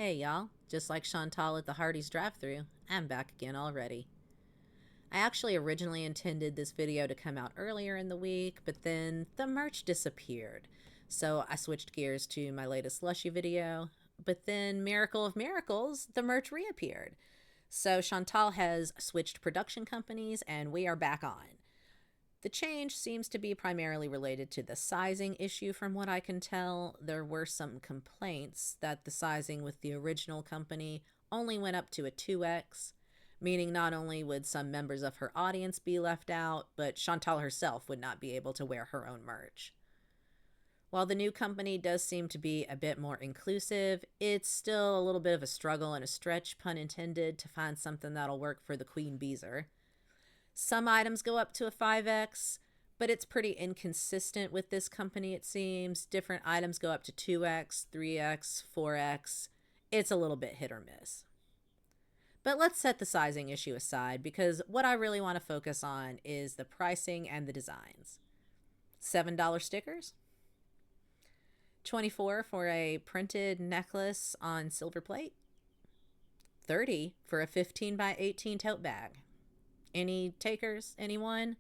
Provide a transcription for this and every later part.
Hey y'all, just like Chantal at the Hardee's drive-thru, I'm back again already. I actually originally intended this video to come out earlier in the week, but then the merch disappeared. So I switched gears to my latest Lushy video, but then miracle of miracles, the merch reappeared. So Chantal has switched production companies and we are back on. The change seems to be primarily related to the sizing issue from what I can tell. There were some complaints that the sizing with the original company only went up to a 2X, meaning not only would some members of her audience be left out, but Chantal herself would not be able to wear her own merch. While the new company does seem to be a bit more inclusive, it's still a little bit of a struggle and a stretch, pun intended, to find something that'll work for the Queen Beezer. Some items go up to a 5X, but it's pretty inconsistent with this company, it seems. Different items go up to 2X, 3X, 4X. It's a little bit hit or miss. But let's set the sizing issue aside because what I really want to focus on is the pricing and the designs. $7 stickers, $24 for a printed necklace on silver plate, $30 for a 15 by 18 tote bag. Any takers? Anyone?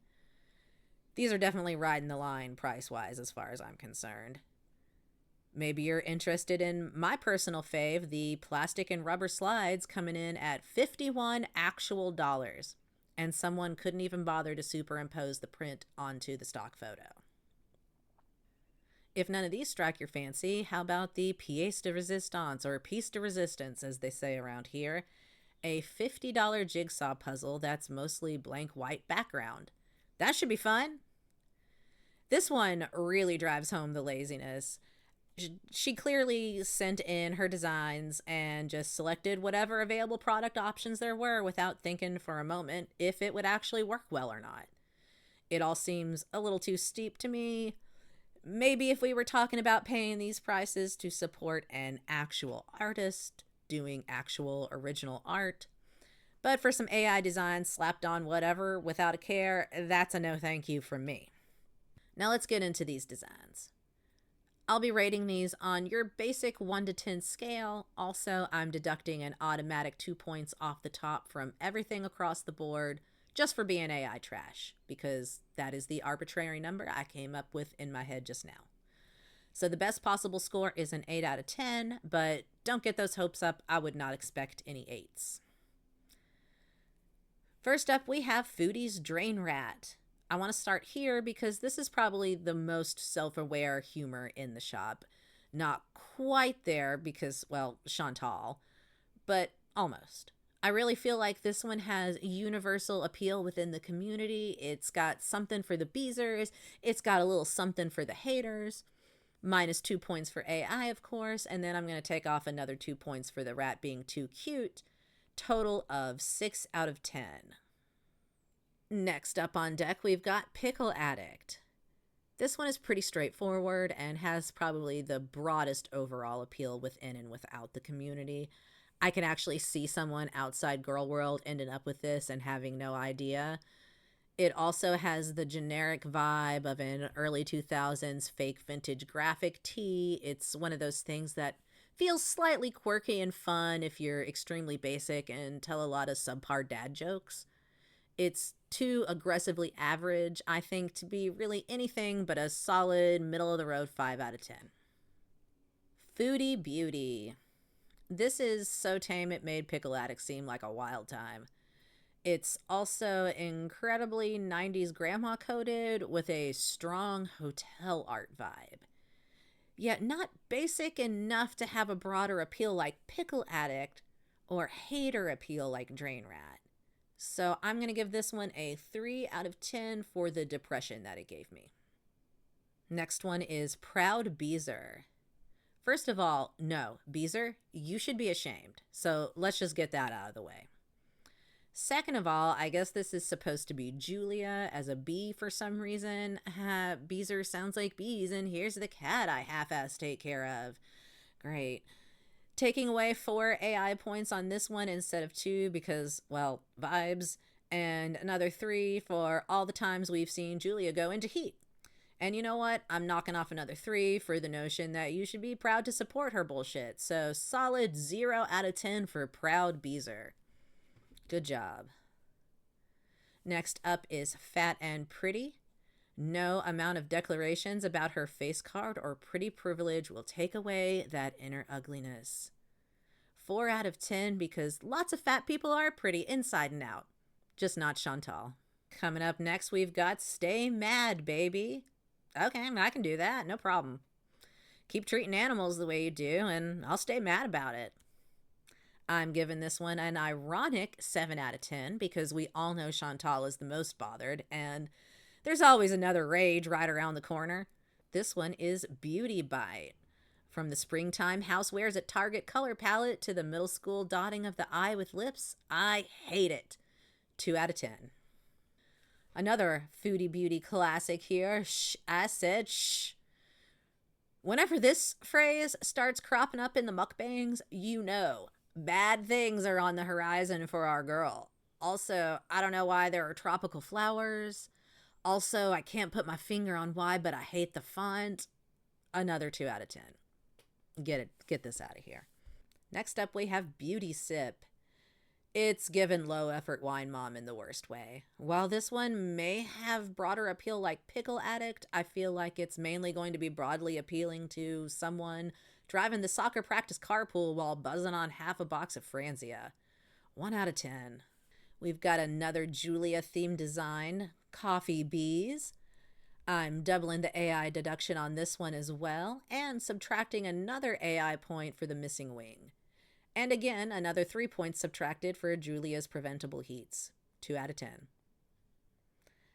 These are definitely riding the line price-wise as far as I'm concerned. Maybe you're interested in my personal fave, the plastic and rubber slides, coming in at $51 actual dollars. And someone couldn't even bother to superimpose the print onto the stock photo. If none of these strike your fancy, how about the pièce de résistance, or piece de resistance as they say around here? A $50 jigsaw puzzle that's mostly blank white background. That should be fun. This one really drives home the laziness. She clearly sent in her designs and just selected whatever available product options there were without thinking for a moment if it would actually work well or not. It all seems a little too steep to me. Maybe if we were talking about paying these prices to support an actual artist doing actual original art. But for some AI design slapped on whatever without a care, that's a no thank you from me. Now let's get into these designs. I'll be rating these on your basic 1 to 10 scale. Also, I'm deducting an automatic 2 points off the top from everything across the board just for being AI trash, because that is the arbitrary number I came up with in my head just now. So the best possible score is an 8 out of 10, but don't get those hopes up. I would not expect any 8s. First up, we have Foodie's Drain Rat. I want to start here because this is probably the most self-aware humor in the shop. Not quite there because, well, Chantal, but almost. I really feel like this one has universal appeal within the community. It's got something for the beezers. It's got a little something for the haters. Minus 2 points for AI, of course, and then I'm going to take off another 2 points for the rat being too cute. Total of 6 out of 10. Next up on deck, we've got Pickle Addict. This one is pretty straightforward and has probably the broadest overall appeal within and without the community. I can actually see someone outside Girl World ending up with this and having no idea. It also has the generic vibe of an early 2000s fake vintage graphic tee. It's one of those things that feels slightly quirky and fun if you're extremely basic and tell a lot of subpar dad jokes. It's too aggressively average, I think, to be really anything but a solid middle-of-the-road 5 out of 10. Foodie Beauty. This is so tame it made Pickle Addict seem like a wild time. It's also incredibly 90s grandma coded with a strong hotel art vibe. Yet not basic enough to have a broader appeal like Pickle Addict or hater appeal like Drain Rat. So I'm going to give this one a 3 out of 10 for the depression that it gave me. Next one is Proud Beezer. First of all, no, Beezer, you should be ashamed. So let's just get that out of the way. Second of all, I guess this is supposed to be Julia as a bee for some reason. Beezer sounds like bees, and here's the cat I half-ass take care of. Great. Taking away 4 AI points on this one instead of 2 because, well, vibes. And another 3 for all the times we've seen Julia go into heat. And you know what? I'm knocking off another 3 for the notion that you should be proud to support her bullshit. So solid 0 out of 10 for Proud Beezer. Good job. Next up is Fat and Pretty. No amount of declarations about her face card or pretty privilege will take away that inner ugliness. 4 out of 10 because lots of fat people are pretty inside and out. Just not Chantal. Coming up next, we've got Stay Mad, Baby. Okay, I can do that. No problem. Keep treating animals the way you do, and I'll stay mad about it. I'm giving this one an ironic 7 out of 10 because we all know Chantal is the most bothered, and there's always another rage right around the corner. This one is Beauty Bite. From the springtime housewares at Target color palette to the middle school dotting of the eye with lips, I hate it. 2 out of 10. Another Foodie Beauty classic here. Shh, I said shh. Whenever this phrase starts cropping up in the mukbangs, you know bad things are on the horizon for our girl. Also, I don't know why there are tropical flowers. Also, I can't put my finger on why, but I hate the font. Another 2 out of 10. Get this out of here. Next up, we have Beauty Sip. It's given low effort wine mom in the worst way. While this one may have broader appeal like Pickle Addict, I feel like it's mainly going to be broadly appealing to someone driving the soccer practice carpool while buzzing on half a box of Franzia. 1 out of 10. We've got another Julia themed design, Coffee Bees. I'm doubling the AI deduction on this one as well, and subtracting another AI point for the missing wing. And again, another 3 points subtracted for Julia's preventable heats. 2 out of 10.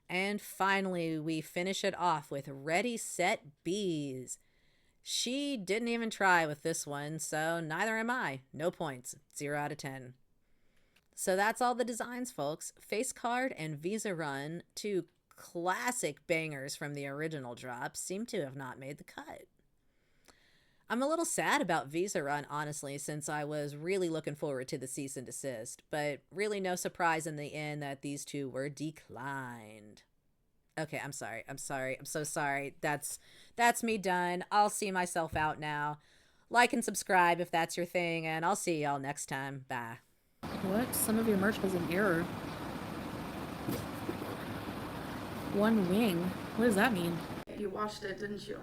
And finally, we finish it off with Ready, Set, Bees. She didn't even try with this one, so neither am I. No points. 0 out of 10. So that's all the designs, folks. Face Card and Visa Run, 2 classic bangers from the original drop, seem to have not made the cut. I'm a little sad about Visa Run, honestly, since I was really looking forward to the cease and desist, but really no surprise in the end that these 2 were declined. Okay, I'm so sorry. That's me done. I'll see myself out now. Like and subscribe if that's your thing, and I'll see y'all next time. Bye. What? Some of your merch has an error. 1 wing? What does that mean? You watched it, didn't you?